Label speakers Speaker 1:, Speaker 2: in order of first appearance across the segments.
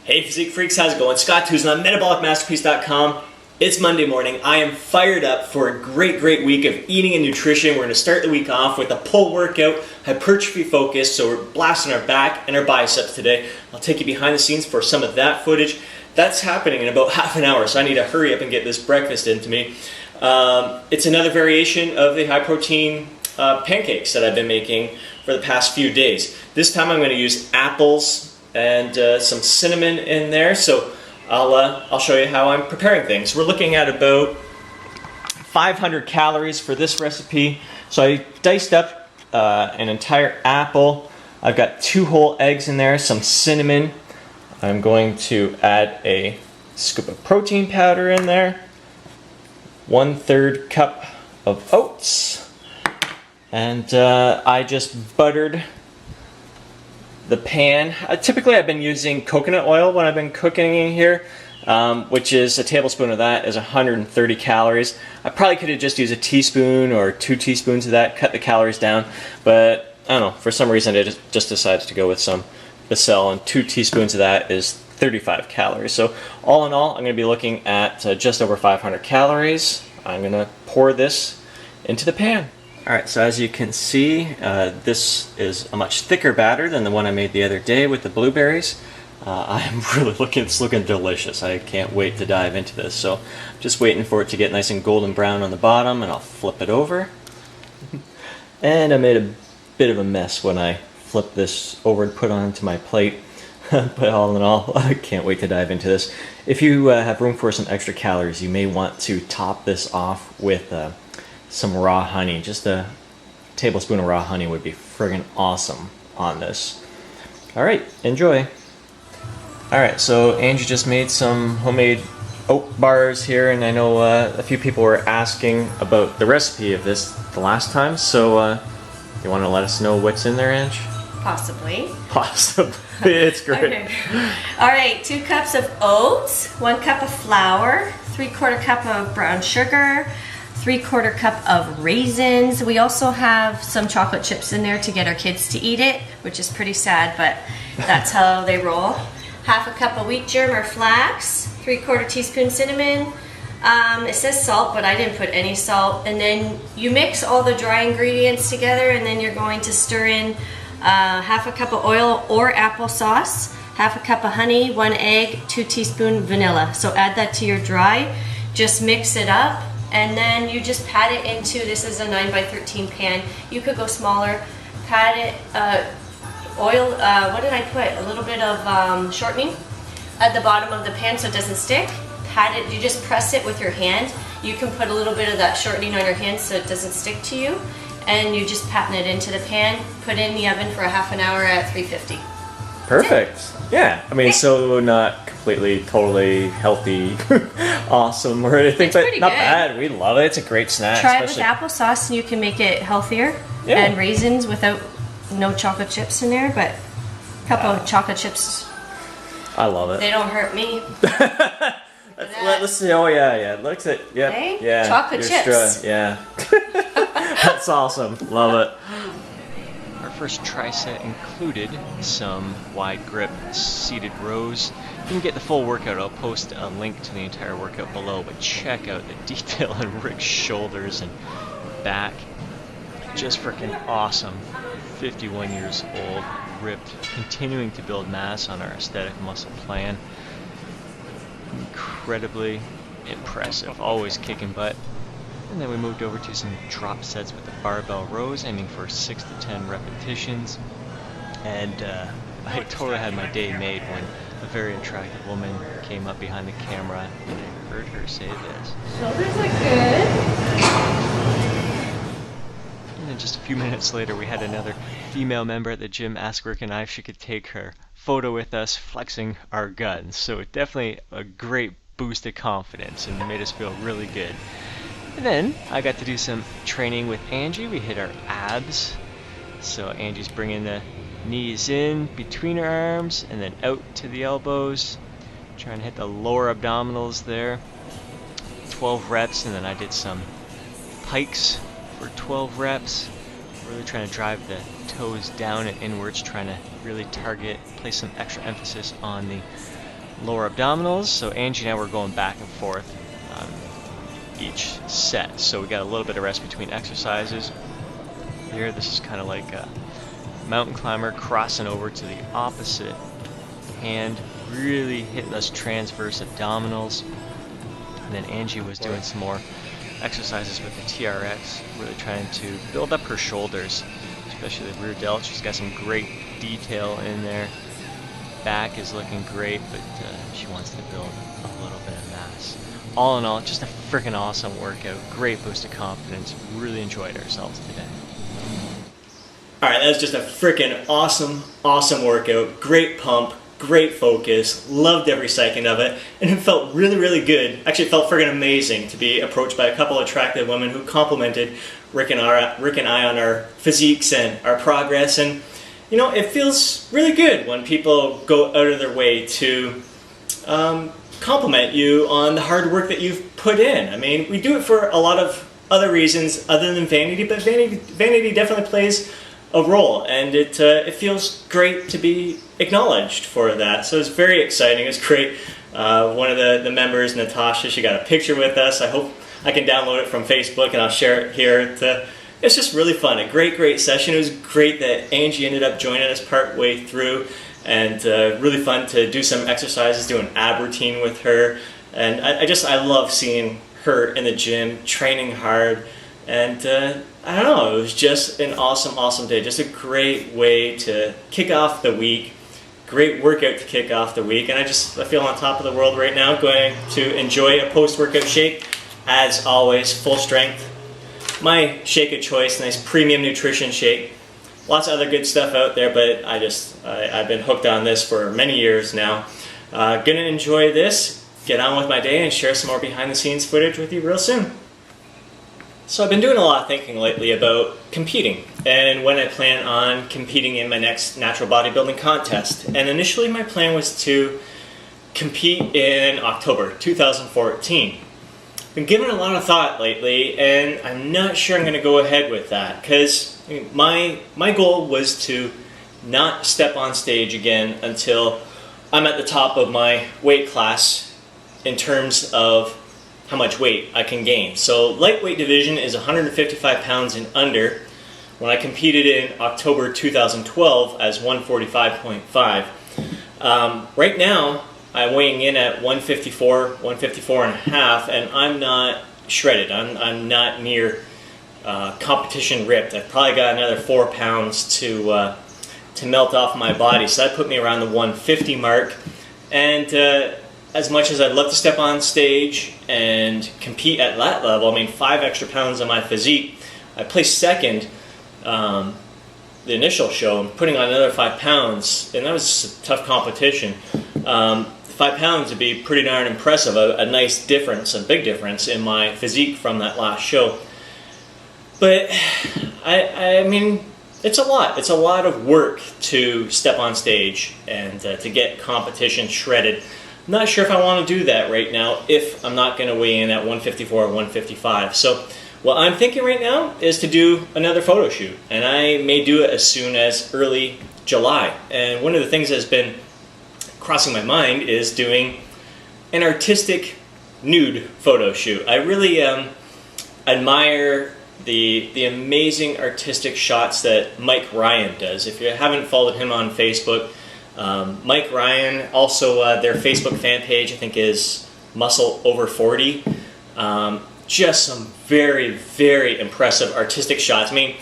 Speaker 1: Hey Physique Freaks, how's it going? Scott Tuzan on MetabolicMasterpiece.com. It's Monday morning. I am fired up for a great week of eating and nutrition. We're going to start the week off with a pull workout, hypertrophy focus, so we're blasting our back and our biceps today. I'll take you behind the scenes for some of that footage. That's happening in about half an hour, so I need to hurry up and get this breakfast into me. It's another variation of the high protein pancakes that I've been making for the past few days. This time I'm going to use apples and some cinnamon in there, so I'll show you how I'm preparing things. We're looking at about 500 calories for this recipe. So I diced up an entire apple. I've got 2 whole eggs in there, some cinnamon. I'm going to add a scoop of protein powder in there, 1/3 cup of oats, and I just buttered the pan. Typically I've been using coconut oil when I've been cooking in here, which is a tablespoon of that is 130 calories. I probably could have just used a teaspoon or 2 teaspoons of that, cut the calories down, but I don't know, for some reason I just decided to go with some Bacel, and 2 teaspoons of that is 35 calories. So all in all, I'm going to be looking at just over 500 calories. I'm going to pour this into the pan. Alright, so as you can see, this is a much thicker batter than the one I made the other day with the blueberries. I'm really it's looking delicious. I can't wait to dive into this. So I'm just waiting for it to get nice and golden brown on the bottom, and I'll flip it over. And I made a bit of a mess when I flipped this over and put it onto my plate. But all in all, I can't wait to dive into this. If you have room for some extra calories, you may want to top this off with some raw honey. Just a tablespoon of raw honey would be friggin' awesome on this. Alright, enjoy. Alright, so Angie just made some homemade oat bars here, and I know a few people were asking about the recipe of this the last time, so you want to let us know what's in there, Ange?
Speaker 2: Possibly.
Speaker 1: Possibly. It's great.
Speaker 2: Okay. Alright, 2 cups of oats, 1 cup of flour, 3/4 cup of brown sugar, 3/4 cup of raisins. We also have some chocolate chips in there to get our kids to eat it, which is pretty sad, but that's how they roll. 1/2 cup of wheat germ or flax, 3/4 teaspoon cinnamon. It says salt, but I didn't put any salt. And then you mix all the dry ingredients together, and then you're going to stir in 1/2 cup of oil or applesauce, 1/2 cup of honey, 1 egg, 2 teaspoon vanilla. So add that to your dry. Just mix it up. And then you just pat it into, this is a 9x13 pan. You could go smaller. Pat it, oil, what did I put? A little bit of shortening at the bottom of the pan so it doesn't stick. Pat it, you just press it with your hand. You can put a little bit of that shortening on your hand so it doesn't stick to you. And you just pat it into the pan, put it in the oven for a half an hour at 350.
Speaker 1: Perfect. Yeah, I mean, so not completely, totally healthy, awesome, or anything, but not bad. We love it. It's a great snack.
Speaker 2: Try it with applesauce, and you can make it healthier. Yeah. And raisins without no chocolate chips in there, but a couple of chocolate chips.
Speaker 1: I love it.
Speaker 2: They don't hurt me.
Speaker 1: Let's see. Oh yeah. Looks at
Speaker 2: Hey?
Speaker 1: yeah.
Speaker 2: Chocolate chips.
Speaker 1: Yeah. That's awesome. Love it.
Speaker 3: Our first tri-set included some wide grip seated rows. You can get the full workout. I'll post a link to the entire workout below, but check out the detail on Rick's shoulders and back. Just freaking awesome. 51 years old, ripped, continuing to build mass on our aesthetic muscle plan. Incredibly impressive, always kicking butt. And then we moved over to some drop sets with the Barbell Rows, aiming for 6 to 10 repetitions. And I totally had my day made when a very attractive woman came up behind the camera and I heard her say this.
Speaker 2: Shoulders look good.
Speaker 3: And then just a few minutes later, we had another female member at the gym ask Rick and I if she could take her photo with us flexing our guns. So definitely a great boost of confidence and made us feel really good. And then I got to do some training with Angie. We hit our abs. So Angie's bringing the knees in between her arms and then out to the elbows. Trying to hit the lower abdominals there. 12 reps, and then I did some pikes for 12 reps. Really trying to drive the toes down and inwards, trying to really target, place some extra emphasis on the lower abdominals. So Angie and I were going back and forth on each set. So we got a little bit of rest between exercises. Here, this is kind of like a mountain climber crossing over to the opposite hand, really hitting those transverse abdominals. And then Angie was doing some more exercises with the TRX, really trying to build up her shoulders, especially the rear delt. She's got some great detail in there. Back is looking great, but she wants to build a little bit of mass. All in all, just a freaking awesome workout. Great boost of confidence. Really enjoyed ourselves today.
Speaker 1: Alright, that was just a freaking awesome workout. Great pump, great focus, loved every second of it, and it felt really good. Actually, it felt freaking amazing to be approached by a couple of attractive women who complimented Rick and I on our physiques and our progress. And you know, it feels really good when people go out of their way to compliment you on the hard work that you've put in. I mean, we do it for a lot of other reasons other than vanity, but vanity definitely plays a role, and it feels great to be acknowledged for that. So it's very exciting. It's great. One of the members, Natasha, she got a picture with us. I hope I can download it from Facebook and I'll share it here. It's just really fun. A great session. It was great that Angie ended up joining us part way through, and really fun to do some exercises, do an ab routine with her. And I love seeing her in the gym, training hard. And I don't know, it was just an awesome day. Just a great way to kick off the week. Great workout to kick off the week. And I feel on top of the world right now, going to enjoy a post-workout shake. As always, full strength. My shake of choice, nice premium nutrition shake. Lots of other good stuff out there, but I've been hooked on this for many years now. Gonna enjoy this, get on with my day, and share some more behind the scenes footage with you real soon. So I've been doing a lot of thinking lately about competing and when I plan on competing in my next natural bodybuilding contest. And initially my plan was to compete in October 2014. Been giving a lot of thought lately, and I'm not sure I'm going to go ahead with that, because my goal was to not step on stage again until I'm at the top of my weight class in terms of how much weight I can gain. So lightweight division is 155 pounds and under. When I competed in October 2012 as 145.5. Right now I'm weighing in at 154 and a half, and I'm not shredded. I'm not near competition ripped. I've probably got another 4 pounds to melt off my body, so that put me around the 150 mark. And as much as I'd love to step on stage and compete at that level, I mean, 5 extra pounds on my physique. I placed second the initial show, and putting on another 5 pounds, and that was a tough competition. 5 pounds would be pretty darn impressive, a nice difference, a big difference in my physique from that last show. But I mean, it's a lot. It's a lot of work to step on stage and to get competition shredded. I'm not sure if I want to do that right now if I'm not going to weigh in at 154 or 155. So what I'm thinking right now is to do another photo shoot, and I may do it as soon as early July. And one of the things that's been crossing my mind is doing an artistic nude photo shoot. I really admire the amazing artistic shots that Mike Ryan does. If you haven't followed him on Facebook, Mike Ryan, also their Facebook fan page I think is Muscle Over 40. Just some very impressive artistic shots. I mean,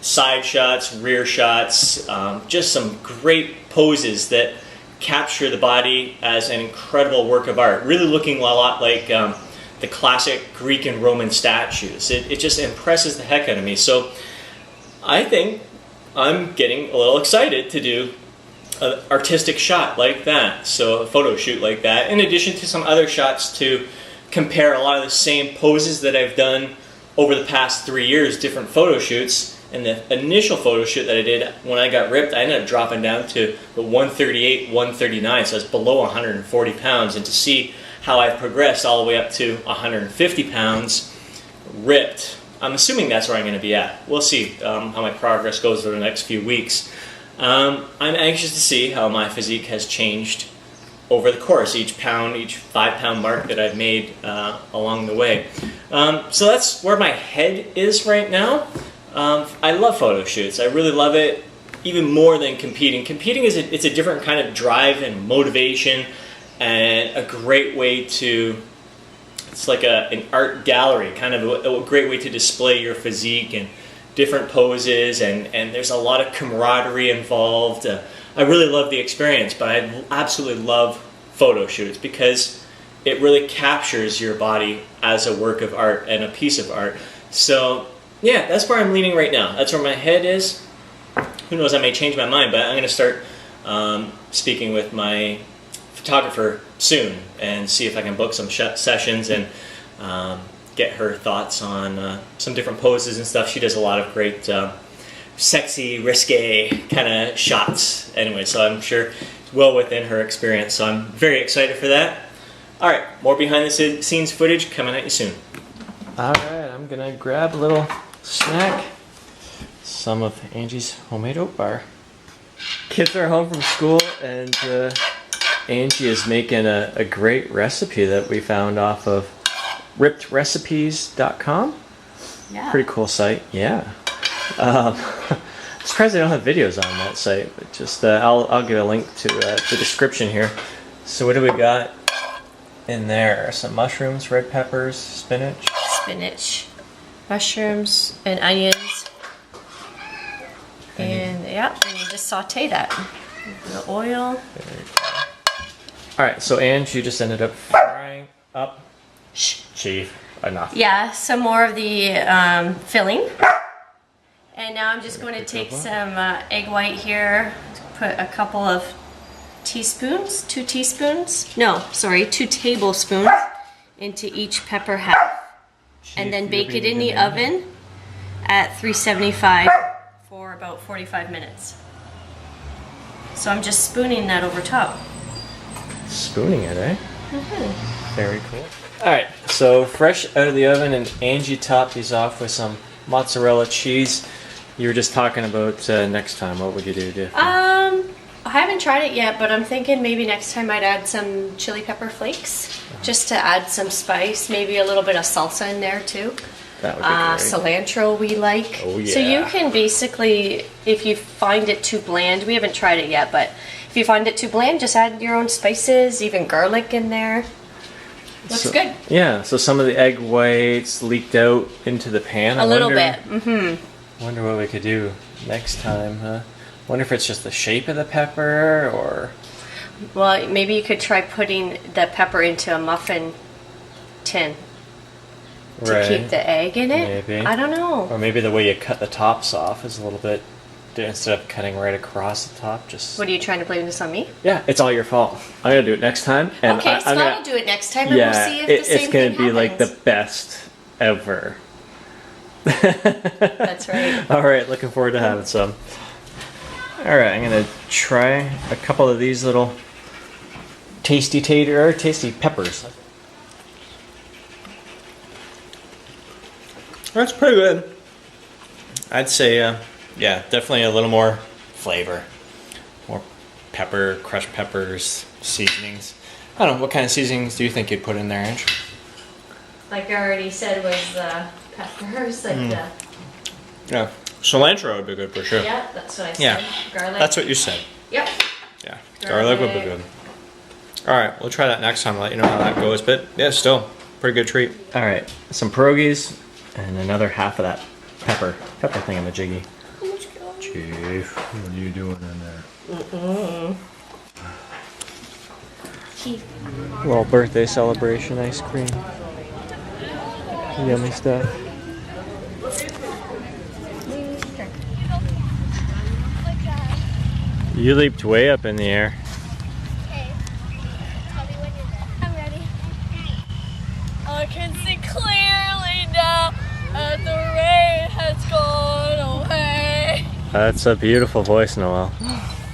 Speaker 1: side shots, rear shots, just some great poses that capture the body as an incredible work of art. Really looking a lot like the classic Greek and Roman statues. It just impresses the heck out of me. So I think I'm getting a little excited to do an artistic shot like that, so a photo shoot like that, in addition to some other shots to compare a lot of the same poses that I've done over the past 3 years, different photo shoots. And the initial photo shoot that I did when I got ripped, I ended up dropping down to the 138, 139, so I was below 140 pounds. And to see how I've progressed all the way up to 150 pounds ripped, I'm assuming that's where I'm going to be at. We'll see how my progress goes over the next few weeks. I'm anxious to see how my physique has changed over the course, each 5-pound mark that I've made along the way. So that's where my head is right now. I love photo shoots. I really love it, even more than competing. Competing it's a different kind of drive and motivation, and a great way to, it's like an art gallery, kind of a great way to display your physique and different poses, and there's a lot of camaraderie involved. I really love the experience, but I absolutely love photo shoots because it really captures your body as a work of art and a piece of art. So yeah, that's where I'm leaning right now. That's where my head is. Who knows, I may change my mind, but I'm going to start speaking with my photographer soon and see if I can book some sessions and get her thoughts on some different poses and stuff. She does a lot of great sexy, risque kind of shots anyway, so I'm sure it's well within her experience, so I'm very excited for that. Alright, more behind the scenes footage coming at you soon. Alright, I'm gonna grab a little snack, some of Angie's homemade oat bar. Kids are home from school, and Angie is making a great recipe that we found off of rippedrecipes.com.
Speaker 2: Yeah.
Speaker 1: Pretty cool site, yeah. Surprised they don't have videos on that site, but just I'll give a link to the description here. So what do we got in there? Some mushrooms, red peppers, spinach,
Speaker 2: mushrooms, and onions. And yeah, and you just saute that. The oil.
Speaker 1: Alright, so Angie just ended up frying up. Chief, enough.
Speaker 2: Yeah, some more of the filling. And now I'm just going to take some egg white here, put a couple of teaspoons, 2 tablespoons into each pepper half. And then bake it in the oven at 375 for about 45 minutes. So I'm just spooning that over top.
Speaker 1: Spooning it, eh? Mm-hmm. Very cool. Alright, so fresh out of the oven, and Angie topped these off with some mozzarella cheese. You were just talking about next time. What would you do different?
Speaker 2: I haven't tried it yet, but I'm thinking maybe next time I'd add some chili pepper flakes, just to add some spice. Maybe a little bit of salsa in there too.
Speaker 1: That would be great.
Speaker 2: Cilantro we like.
Speaker 1: Oh yeah.
Speaker 2: So you can basically, if you find it too bland, we haven't tried it yet, but if you find it too bland, just add your own spices, even garlic in there. Looks good.
Speaker 1: Yeah, so some of the egg whites leaked out into the pan.
Speaker 2: A little bit. Mm-hmm.
Speaker 1: Wonder what we could do next time, huh? Wonder if it's just the shape of the pepper, or...
Speaker 2: Well, maybe you could try putting the pepper into a muffin tin to keep the egg in it.
Speaker 1: Maybe.
Speaker 2: I don't know.
Speaker 1: Or maybe the way you cut the tops off is a little bit... Instead of cutting right across the top, just...
Speaker 2: What are you trying to blame this on me?
Speaker 1: Yeah, it's all your fault. I'm gonna do it next time. And
Speaker 2: okay, so I'll do it next time, and we'll see if the same
Speaker 1: it's gonna
Speaker 2: thing
Speaker 1: be like
Speaker 2: happens.
Speaker 1: the best ever.
Speaker 2: That's right.
Speaker 1: All right, looking forward to having some. All right, I'm gonna try a couple of these little tasty peppers. That's pretty good. I'd say, yeah, definitely a little more flavor, more pepper, crushed peppers, seasonings. I don't know, what kind of seasonings do you think you'd put in there, Ange?
Speaker 2: Like I already said, was peppers, like the...
Speaker 1: Yeah, cilantro would be good for sure.
Speaker 2: Yeah, that's what I said.
Speaker 1: Yeah,
Speaker 2: Garlic.
Speaker 1: that's what you said.
Speaker 2: Yep.
Speaker 1: Yeah, garlic would be good. All right, we'll try that next time. I'll let you know how that goes. But yeah, still pretty good treat. All right, some pierogies and another half of that pepper thingamajiggy. Chief, what are you doing in there? Little birthday celebration ice cream. Yummy stuff. You leaped way up in the air.
Speaker 4: Okay. Tell me when you're there. I'm ready. I can see clearly now that the rain has gone away.
Speaker 1: That's a beautiful voice, Noelle.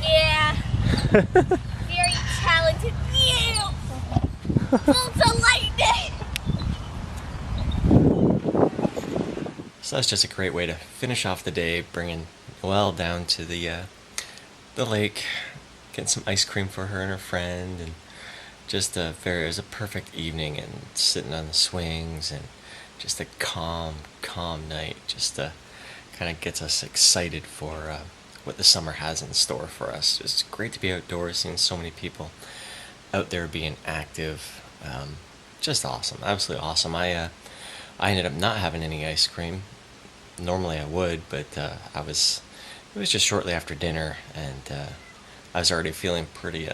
Speaker 4: Yeah. Very talented. You. Bolts of lightning.
Speaker 3: So that's just a great way to finish off the day, bringing Noelle down to the lake, getting some ice cream for her and her friend, and
Speaker 1: it was a perfect evening, and sitting on the swings, and just a calm night. Just kind of gets us excited for what the summer has in store for us. It's great to be outdoors, seeing so many people out there being active. Just awesome, absolutely awesome. I ended up not having any ice cream. Normally I would, but it was just shortly after dinner, and I was already feeling pretty,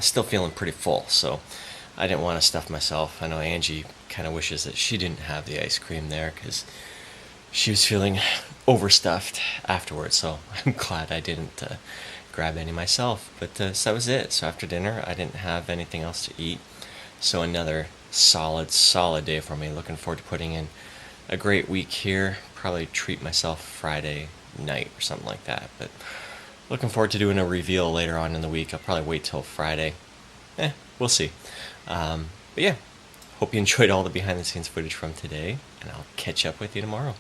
Speaker 1: still feeling pretty full, so I didn't want to stuff myself. I know Angie kind of wishes that she didn't have the ice cream there, because she was feeling overstuffed afterwards, so I'm glad I didn't grab any myself. But so that was it. So after dinner, I didn't have anything else to eat, so another solid day for me. Looking forward to putting in a great week here. Probably treat myself Friday night or something like that, but looking forward to doing a reveal later on in the week. I'll probably wait till Friday. We'll see. But yeah, hope you enjoyed all the behind the scenes footage from today, and I'll catch up with you tomorrow.